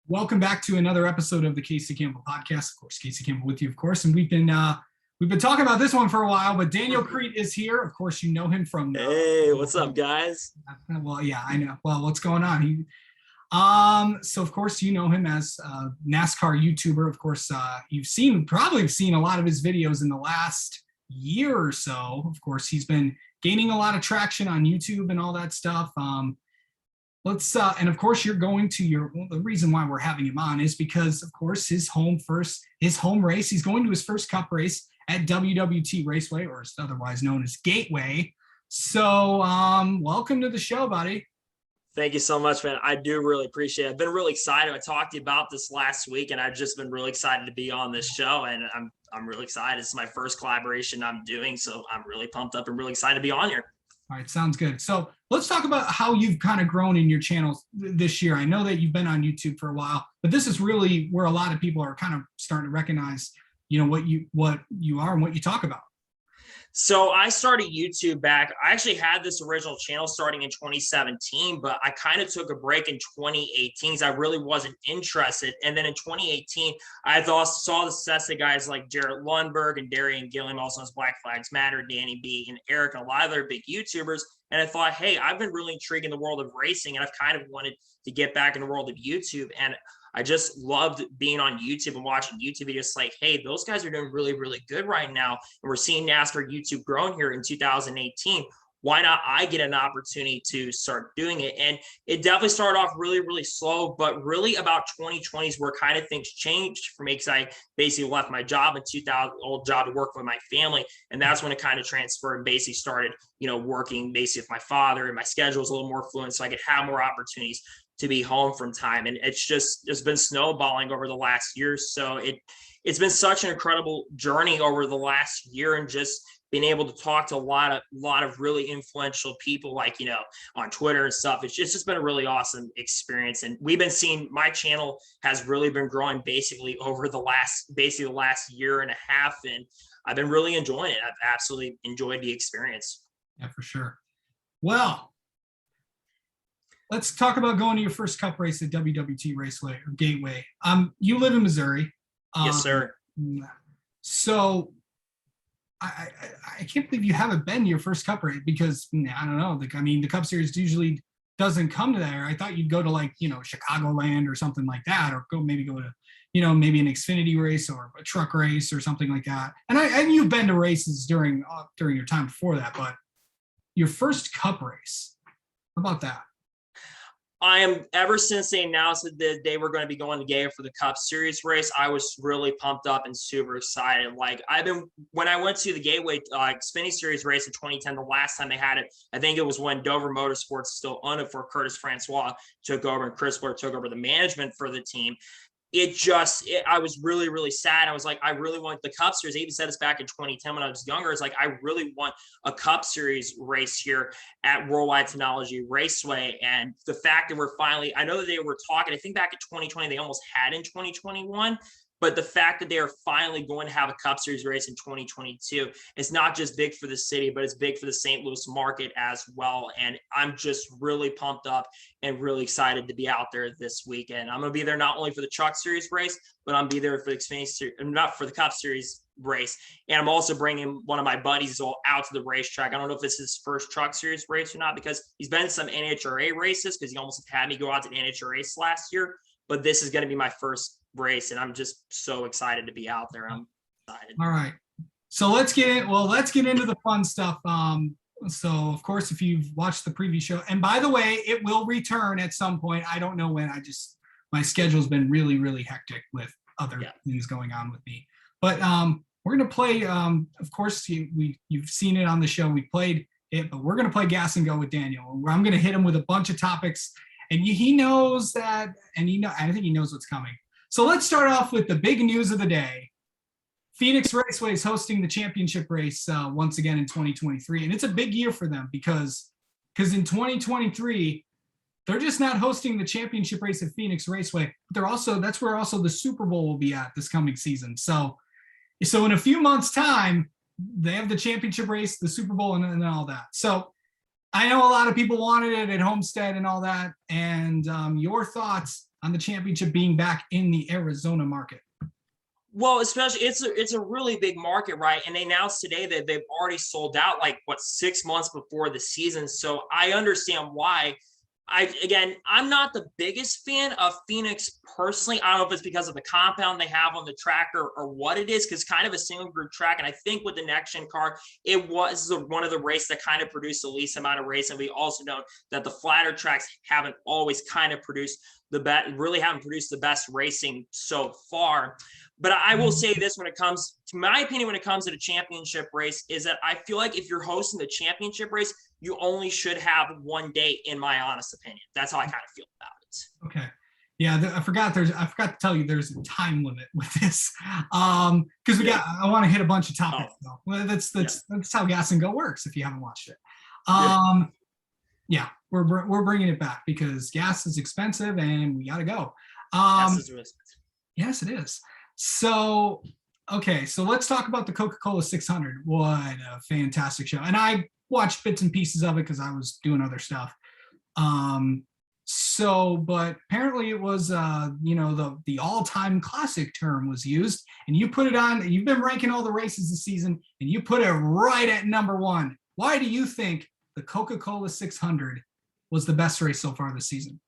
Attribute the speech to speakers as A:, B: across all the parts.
A: Welcome back to another episode of the Casey Campbell podcast. Of course, Casey Campbell with you, of course, and we've been talking about this one for a while. But Daniel Kriete is here. Of course, you know him from.
B: Hey, what's up, guys?
A: Well, yeah, I know. Well, what's going on? So of course you know him as NASCAR YouTuber. Of course, you've probably seen a lot of his videos in the last year or so. Of course, he's been gaining a lot of traction on YouTube and all that stuff. And of course you're going to the reason why we're having him on is because of course his home race, he's going to his first cup race at WWT Raceway, or otherwise known as Gateway. So welcome to the show, buddy.
B: Thank you so much, man. I do really appreciate it. I've been really excited. I talked to you about this last week, and I've just been really excited to be on this show, and I'm really excited. It's my first collaboration I'm doing, so I'm really pumped up and really excited to be on here.
A: All right, sounds good. So let's talk about how you've kind of grown in your channel this year. I know that you've been on YouTube for a while, but this is really where a lot of people are kind of starting to recognize, what you are and what you talk about.
B: So I started YouTube back. I actually had this original channel starting in 2017, but I kind of took a break in 2018 because I really wasn't interested. And then in 2018, I saw the success of guys like Jared Lundberg and Darian Gilliam, also as Black Flags Matter, Danny B, and Eric, and a lot of other big YouTubers. And I thought, hey, I've been really intrigued in the world of racing, and I've kind of wanted to get back in the world of YouTube. And I just loved being on YouTube and watching YouTube videos like, hey, those guys are doing really, really good right now. And we're seeing NASCAR YouTube growing here in 2018. Why not I get an opportunity to start doing it? And it definitely started off really, really slow, but really about 2020 is where kind of things changed for me, because I basically left my job in 2000, old job to work with my family. And that's when it kind of transferred and basically started, working basically with my father, and my schedule was a little more fluent so I could have more opportunities to be home from time. And it's been snowballing over the last year. So it's been such an incredible journey over the last year, and just being able to talk to a lot of really influential people, like, on Twitter and stuff. It's just been a really awesome experience. And we've been seeing my channel has really been growing basically over the last year and a half. And I've been really enjoying it. I've absolutely enjoyed the experience.
A: Yeah, for sure. Well, let's talk about going to your first cup race at WWT Raceway or Gateway. You live in Missouri.
B: Yes, sir.
A: So I can't believe you haven't been to your first cup race, because I don't know. The Cup Series usually doesn't come to there. I thought you'd go to Chicagoland or something like that, or go to maybe an Xfinity race or a truck race or something like that. And you've been to races during your time before that, but your first cup race, how about that?
B: I am, ever since they announced that they were going to be going to Gateway for the Cup Series race, I was really pumped up and super excited. When I went to the Gateway Xfinity Series race in 2010, the last time they had it, I think it was when Dover Motorsports still owned it, for Curtis Francois took over and Chris Blair took over the management for the team. I was really, really sad. I was like, I really want the Cup Series. I even said this back in 2010 when I was younger. It's like, I really want a Cup Series race here at Worldwide Technology Raceway. And the fact that we're finally, I know that they were talking, I think back in 2020, they almost had in 2021. But the fact that they are finally going to have a Cup Series race in 2022, it's not just big for the city, but it's big for the St. Louis market as well. And I'm just really pumped up and really excited to be out there this weekend. I'm going to be there not only for the Truck Series race, but I'm be there for the Xfinity Series, not for the Cup Series race. And I'm also bringing one of my buddies out to the racetrack. I don't know if it's his first Truck Series race or not, because he's been in some NHRA races, because he almost had me go out to the NHRA last year. But this is going to be my first race, and I'm just so excited to be out there. I'm excited.
A: All right, so let's get into the fun stuff. So of course, if you've watched the previous show, and by the way, it will return at some point. I don't know when. My schedule's been really, really hectic with other things going on with me. But we're gonna play. Of course, you've seen it on the show. We played it, but we're gonna play Gas and Go with Daniel. I'm gonna hit him with a bunch of topics, and he knows that, and I think he knows what's coming. So let's start off with the big news of the day. Phoenix Raceway is hosting the championship race once again in 2023. And it's a big year for them because in 2023, they're just not hosting the championship race at Phoenix Raceway. But that's where also the Super Bowl will be at this coming season. So in a few months' time, they have the championship race, the Super Bowl, and all that. So I know a lot of people wanted it at Homestead and all that. And your thoughts on the championship being back in the Arizona market?
B: Well, especially it's a really big market, right? And they announced today that they've already sold out like what 6 months before the season. So I understand why. I'm not the biggest fan of Phoenix personally. I don't know if it's because of the compound they have on the track or what it is, because kind of a single group track. And I think with the next gen car, it was one of the races that kind of produced the least amount of race. And we also know that the flatter tracks haven't always kind of produced really haven't produced the best racing so far. But I will say this, when it comes to my opinion, when it comes to the championship race, is that I feel like if you're hosting the championship race, you only should have one day, in my honest opinion. That's how I kind of feel about it.
A: Okay. Yeah, I forgot to tell you there's a time limit with this. Because I want to hit a bunch of topics though. Well, that's how Gas and Go works if you haven't watched it. Yeah, we're bringing it back because gas is expensive and we got to go. Yes, it is. So, okay, so let's talk about the Coca-Cola 600. What a fantastic show. And I watched bits and pieces of it because I was doing other stuff. But apparently it was, the all-time classic term was used, and you put it on, you've been ranking all the races this season, and you put it right at number one. Why do you think the Coca-Cola 600 was the best race so far this season?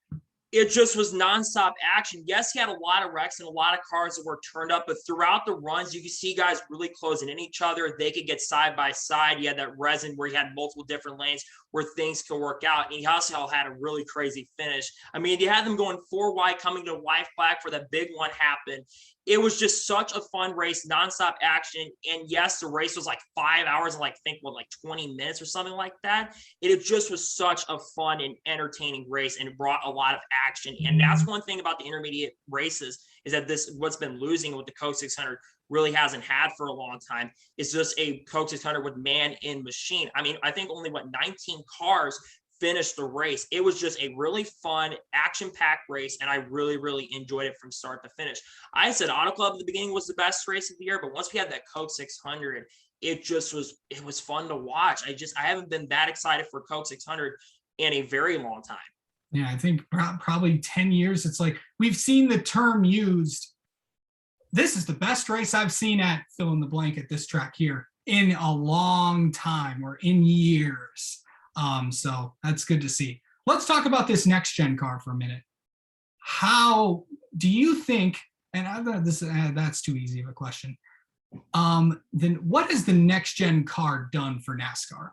B: It just was nonstop action. Yes, he had a lot of wrecks and a lot of cars that were turned up, but throughout the runs, you could see guys really closing in each other. They could get side by side. You had that resin where you had multiple different lanes where things could work out. And he also had a really crazy finish. I mean, you had them going 4 wide, coming to white flag for that big one happened. It was just such a fun race, nonstop action. And yes, the race was like 5 hours and like 20 minutes or something like that. It just was such a fun and entertaining race, and it brought a lot of action. And that's one thing about the intermediate races, is that what's been losing with the Coke 600 really hasn't had for a long time, is just a Coke 600 with man in machine. I mean, I think only 19 cars finished the race. It was just a really fun, action-packed race, and I really, really enjoyed it from start to finish. I said Auto Club at the beginning was the best race of the year, but once we had that Coke 600, it was fun to watch. I haven't been that excited for Coke 600 in a very long time.
A: Yeah, I think probably 10 years. It's like we've seen the term used. This is the best race I've seen at fill in the blank at this track here in a long time, or in years. So that's good to see. Let's talk about this next gen car for a minute. How do you think, and that's too easy of a question. Then what has the next gen car done for NASCAR?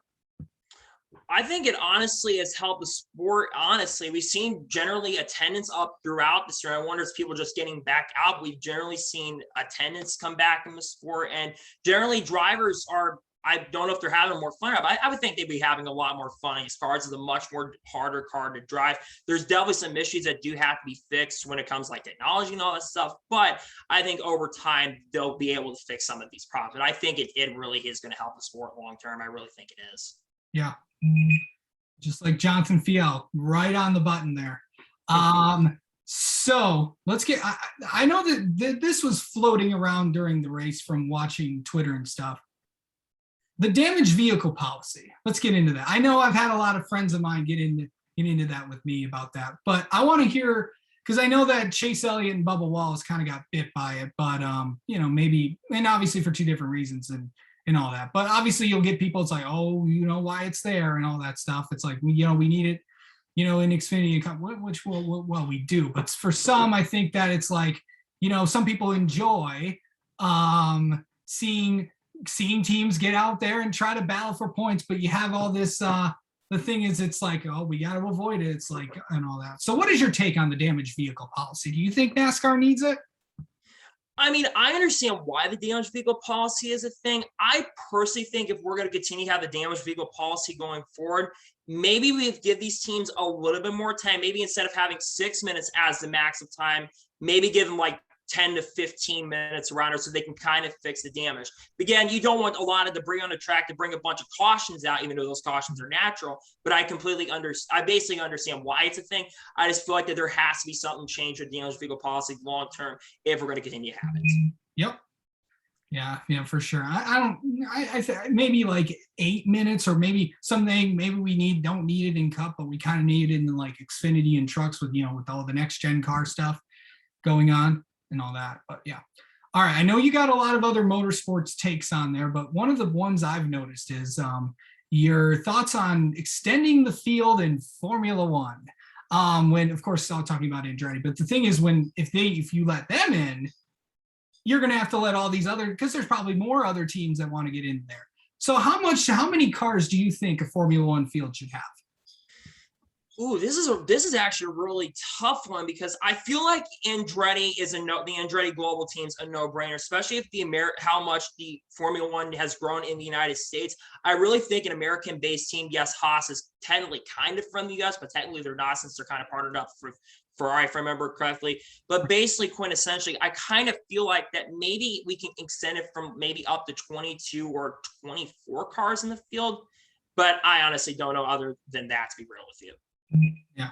B: I think it honestly has helped the sport. Honestly, we've seen generally attendance up throughout this year. I wonder if people just getting back out. We've generally seen attendance come back in the sport, and generally drivers are, I don't know if they're having more fun, but I would think they'd be having a lot more fun. These cars is a much more harder car to drive. There's definitely some issues that do have to be fixed when it comes to like technology and all that stuff. But I think over time, they'll be able to fix some of these problems. And I think it really is going to help the sport long term. I really think it is.
A: Yeah. Just like Jonathan Fiel, right on the button there. So let's get, I know that this was floating around during the race from watching Twitter and stuff. The damaged vehicle policy. Let's get into that. I know I've had a lot of friends of mine get into that with me about that, but I want to hear, because I know that Chase Elliott and Bubba Wallace kind of got bit by it, but maybe, and obviously for 2 different reasons and all that. But obviously you'll get people, it's like, oh, why it's there and all that stuff. It's like, we need it, in Xfinity, which well, we do. But for some, I think that it's like, some people enjoy seeing teams get out there and try to battle for points, but you have all this, the thing is, it's like, oh, we got to avoid it. It's like, and all that. So what is your take on the damaged vehicle policy? Do you think NASCAR needs it?
B: I mean, I understand why the damaged vehicle policy is a thing. I personally think if we're going to continue to have the damaged vehicle policy going forward, maybe we give these teams a little bit more time. Maybe instead of having 6 minutes as the max of time, maybe give them like 10 to 15 minutes around it so they can kind of fix the damage. But again, you don't want a lot of debris on the track to bring a bunch of cautions out, even though those cautions are natural. But I basically understand why it's a thing. I just feel like that there has to be something changed with damaged vehicle policy long term if we're going to continue to have it.
A: Yeah, for sure. I maybe like 8 minutes, or maybe something, maybe don't need it in Cup, but we kind of need it in like Xfinity and trucks with, with all the next gen car stuff going on and all that. But yeah. All right. I know you got a lot of other motorsports takes on there, but one of the ones I've noticed is your thoughts on extending the field in Formula One. When, of course, I'm talking about Andretti, but the thing is, if you let them in, you're going to have to let all these other, because there's probably more other teams that want to get in there. So how many cars do you think a Formula One field should have?
B: Ooh, this is actually a really tough one, because I feel like Andretti the Andretti Global team's a no-brainer, especially if how much the Formula One has grown in the United States. I really think an American-based team, yes, Haas is technically kind of from the US, but technically they're not, since they're kind of partnered up for Ferrari, if I remember correctly. But basically, quintessentially, I kind of feel like that maybe we can extend it from maybe up to 22 or 24 cars in the field. But I honestly don't know other than that, to be real with you.
A: Yeah.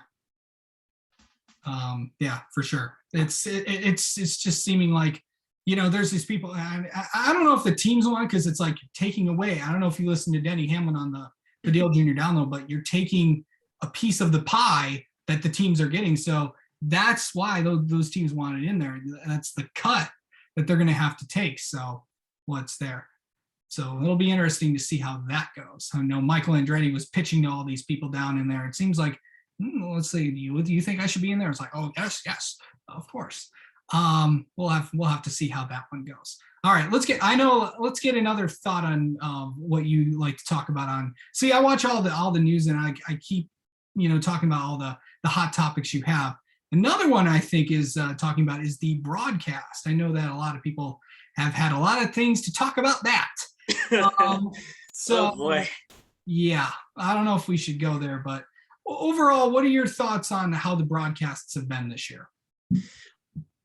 A: Yeah, for sure. It's just seeming like, there's these people. I don't know if the teams want, because it's like taking away. I don't know if you listen to Denny Hamlin on the Dale Jr. download, but you're taking a piece of the pie that the teams are getting. So that's why those teams want it in there. That's the cut that they're going to have to take. So what's there? So it'll be interesting to see how that goes. I know Michael Andretti was pitching to all these people down in there. It seems like, let's see, do you think I should be in there? It's like, oh, yes, of course. We'll have to see how that one goes. All right, let's get another thought on what you like to talk about on. See, I watch all the news, and I keep, talking about all the hot topics you have. Another one I think is talking about is the broadcast. I know that a lot of people have had a lot of things to talk about that. So,
B: oh boy.
A: Yeah, I don't know if we should go there, but overall, what are your thoughts on how the broadcasts have been this year?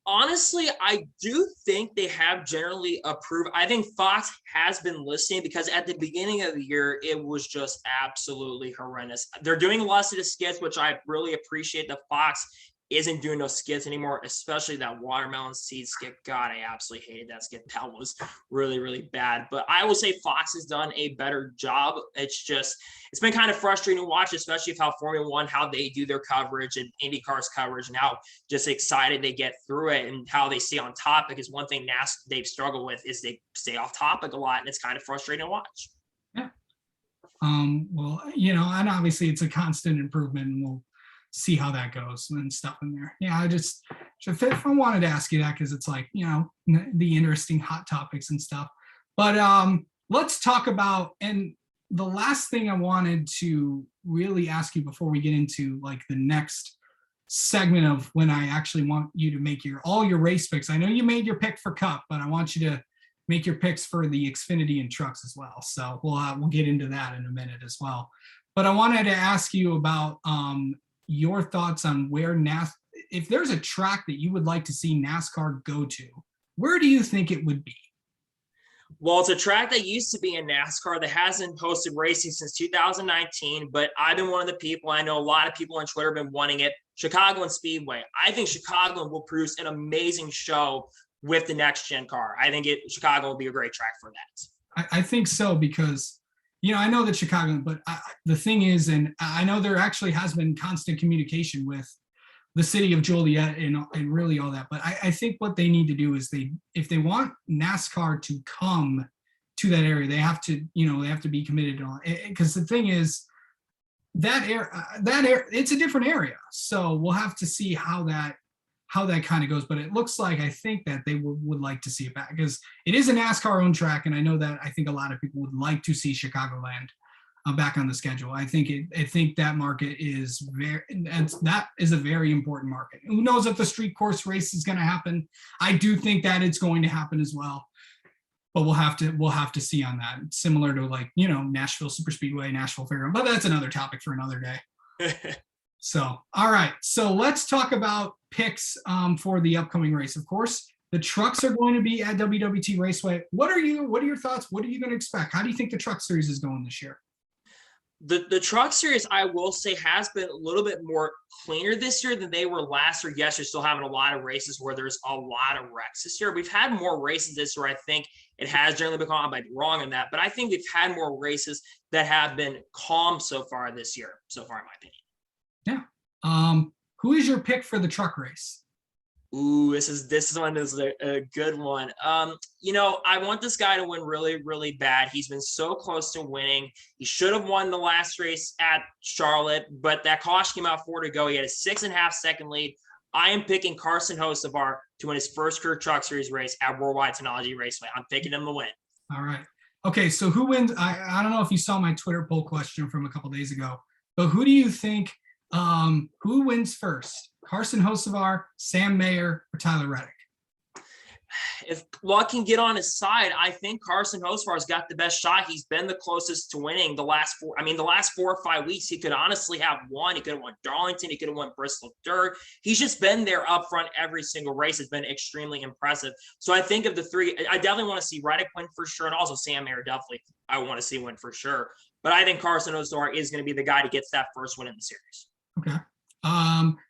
B: Honestly, I do think they have generally approved. I think Fox has been listening, because at the beginning of the year, it was just absolutely horrendous. They're doing less of the skits, which I really appreciate. The Fox isn't doing those skits anymore, especially that watermelon seed skit. God, I absolutely hated that skit. That was really, really bad. But I will say Fox has done a better job. It's been kind of frustrating to watch, especially with how Formula One, how they do their coverage, and IndyCar's coverage, and how just excited they get through it, and how they stay on topic. Is one thing they've struggled with, is they stay off topic a lot, and it's kind of frustrating to watch.
A: Yeah. Well, and obviously it's a constant improvement, and we'll see how that goes and stuff in there. Yeah, I wanted to ask you that, because it's like, the interesting hot topics and stuff. But let's talk about, and the last thing I wanted to really ask you before we get into like the next segment of when I actually want you to make all your race picks. I know you made your pick for Cup, but I want you to make your picks for the Xfinity and trucks as well. So we'll get into that in a minute as well. But I wanted to ask you about your thoughts on where if there's a track that you would like to see NASCAR go to, where do you think it would be?
B: Well, it's a track that used to be in NASCAR that hasn't hosted racing since 2019, but I've been one of the people, I know a lot of people on Twitter have been wanting it, Chicagoland Speedway. I think Chicagoland will produce an amazing show with the next gen car. I think Chicago will be a great track for that.
A: I think so, because I know that Chicago, but the thing is, and I know there actually has been constant communication with the city of Joliet and really all that. But I think what they need to do is if they want NASCAR to come to that area, they have to be committed on it. Because the thing is, that area, it's a different area. So we'll have to see how that kind of goes. But it looks like, I think that they would like to see it back, because it is a NASCAR owned track. And I know that I think a lot of people would like to see Chicagoland back on the schedule. I think that market is that is a very important market. Who knows if the street course race is going to happen? I do think that it's going to happen as well, but we'll have to see on that. It's similar to like, Nashville Superspeedway, Nashville Fairground, but that's another topic for another day. So, all right. So let's talk about picks for the upcoming race. Of course, the trucks are going to be at WWT Raceway. What are your thoughts? What are you going to expect? How do you think the truck series is going this year?
B: The truck series, I will say, has been a little bit more cleaner this year than they were last year. Yes, you're still having a lot of races where there's a lot of wrecks this year. We've had more races this year. I think it has generally been calm. I might be wrong on that, but I think we've had more races that have been calm so far this year, so far, in my opinion.
A: Yeah. Who is your pick for the truck race?
B: Ooh, this is one that's a good one. You know, I want this guy to win really, really bad. He's been so close to winning. He should have won the last race at Charlotte, but that caution came out 4 to go. He had a 6.5-second lead. I am picking Carson Hocevar to win his first career truck series race at Worldwide Technology Raceway. I'm picking him to win.
A: All right. Okay, so who wins? I don't know if you saw my Twitter poll question from a couple days ago, but who do you think who wins first? Carson Hocevar, Sam Mayer, or Tyler Reddick?
B: If luck can get on his side, I think Carson Hocevar's got the best shot. He's been the closest to winning the last 4 or 5 weeks. He could honestly have won. He could have won Darlington. He could have won Bristol Dirt. He's just been there up front every single race. It's been extremely impressive. So I think of the three, I definitely want to see Reddick win for sure, and also Sam Mayer definitely I want to see win for sure. But I think Carson Hocevar is going to be the guy to get that first win in the series.
A: Okay.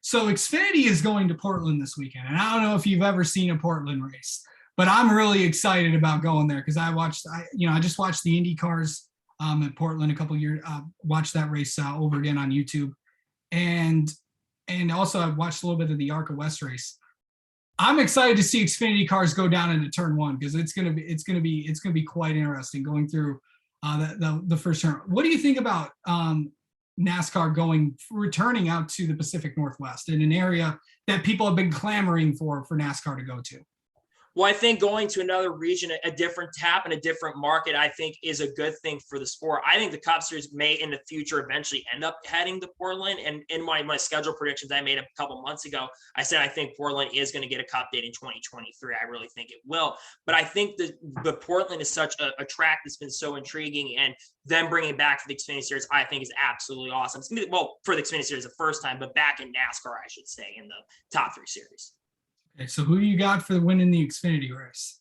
A: So Xfinity is going to Portland this weekend, and I don't know if you've ever seen a Portland race, but I'm really excited about going there because I just watched the Indy cars at Portland a couple years. Watched that race over again on YouTube, and also I watched a little bit of the ARCA West race. I'm excited to see Xfinity cars go down into turn 1 because it's gonna be quite interesting going through the first turn. What do you think about NASCAR returning out to the Pacific Northwest in an area that people have been clamoring for NASCAR to go to?
B: Well, I think going to another region, a different tap and a different market, I think is a good thing for the sport. I think the Cup Series may in the future eventually end up heading to Portland. And in my schedule predictions I made a couple months ago, I said I think Portland is going to get a Cup date in 2023. I really think it will. But I think the Portland is such a track that's been so intriguing, and them bringing it back to the Xfinity Series, I think is absolutely awesome. It's going to be, well, for the Xfinity Series the first time, but back in NASCAR, I should say, in the top 3 series.
A: Okay, so who you got for winning the Xfinity race?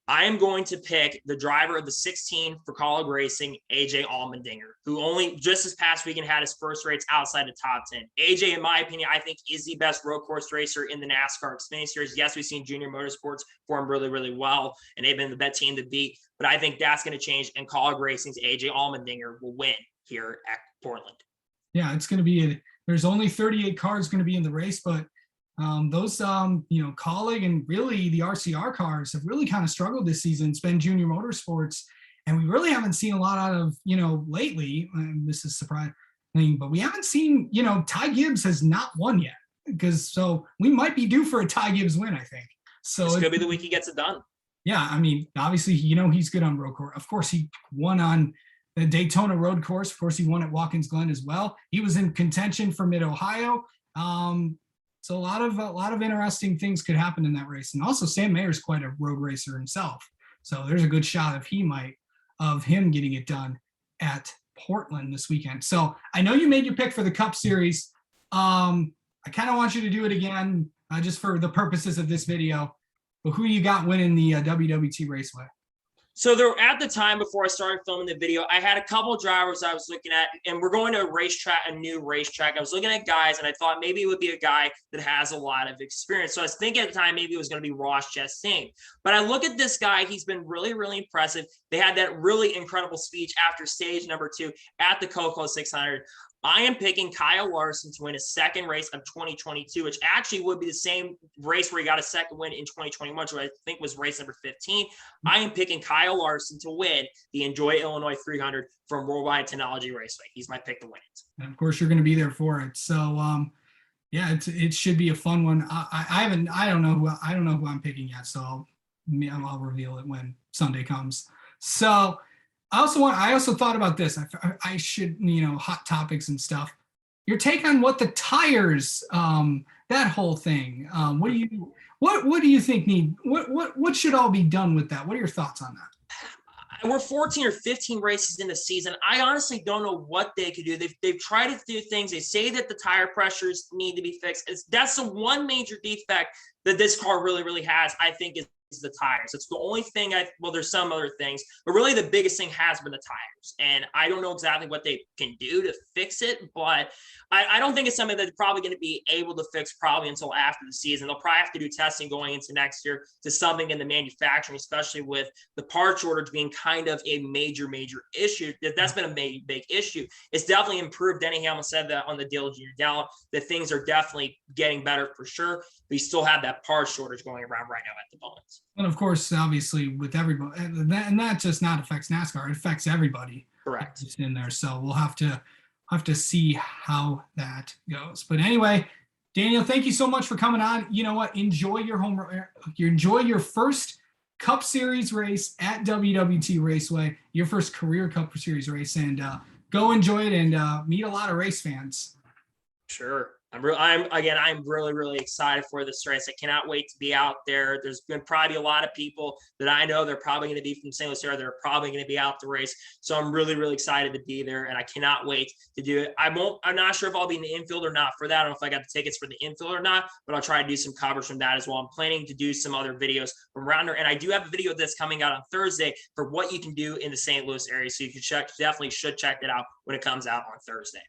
B: I am going to pick the driver of the 16 for College Racing, AJ Allmendinger, who only just this past weekend had his first race outside the top 10. AJ, in my opinion, I think is the best road course racer in the NASCAR Xfinity Series. Yes, we've seen Junior Motorsports perform really, really well, and they've been the best team to beat, but I think that's going to change, and College Racing's AJ Allmendinger will win here at Portland.
A: Yeah, it's going to be there's only 38 cars going to be in the race, but those Colleague and really the RCR cars have really kind of struggled this season. It's been Junior Motorsports, and we really haven't seen a lot of lately. And this is surprising, but we haven't seen Ty Gibbs has not won yet, so we might be due for a Ty Gibbs win, I think. So
B: this could be the week he gets it done.
A: Yeah, I mean, obviously he's good on road course. Of course, he won on the Daytona road course. Of course, he won at Watkins Glen as well. He was in contention for Mid Ohio. So a lot of interesting things could happen in that race. And also Sam Mayer's quite a road racer himself. So there's a good shot of him getting it done at Portland this weekend. So I know you made your pick for the Cup Series. I kind of want you to do it again just for the purposes of this video. But who you got winning the WWT Raceway?
B: So there, at the time before I started filming the video, I had a couple of drivers I was looking at, and we're going to a new racetrack. I was looking at guys, and I thought maybe it would be a guy that has a lot of experience. So I was thinking at the time maybe it was going to be Ross Chastain. But I look at this guy; he's been really, really impressive. They had that really incredible speech after stage number 2 at the CocaCola 600. I am picking Kyle Larson to win his second race of 2022, which actually would be the same race where he got a second win in 2021, which I think was race number 15. I am picking Kyle Larson to win the Enjoy Illinois 300 from Worldwide Technology Raceway. He's my pick to win it.
A: And of course, you're going to be there for it. So, yeah, it should be a fun one. I don't know who I'm picking yet, so I'll reveal it when Sunday comes. So. I also thought about this. I should, hot topics and stuff. Your take on what the tires, that whole thing. What do you think what should all be done with that? What are your thoughts on that?
B: We're 14 or 15 races in the season. I honestly don't know what they could do. They've tried to do things. They say that the tire pressures need to be fixed. That's the one major defect that this car really, really has, I think, is is the tires. It's the only thing well, there's some other things, but really the biggest thing has been the tires. And I don't know exactly what they can do to fix it, but I don't think it's something that they're probably going to be able to fix probably until after the season. They'll probably have to do testing going into next year to something in the manufacturing, especially with the part shortage being kind of a major issue. That's been a big issue. It's definitely improved. Denny Hamlin said that on the Dale Jr. Down, that things are definitely getting better for sure. But you still have that part shortage going around right now at the moment.
A: And of course, obviously, with everybody, and that just not affects NASCAR; it affects everybody.
B: Correct.
A: In there, so we'll have to see how that goes. But anyway, Daniel, thank you so much for coming on. You know what? Enjoy your first Cup Series race at WWT Raceway, your first career Cup Series race, and go enjoy it and meet a lot of race fans.
B: Sure. I'm really excited for this race. I cannot wait to be out there. There's going to probably be a lot of people that I know they're probably going to be from St. Louis area. They're probably going to be out the race. So I'm really excited to be there, and I cannot wait to do it. I'm not sure if I'll be in the infield or not for that. I don't know if I got the tickets for the infield or not, but I'll try to do some coverage from that as well. I'm planning to do some other videos from around there, and I do have a video that's coming out on Thursday for what you can do in the St. Louis area. So you can definitely should check that out when it comes out on Thursday.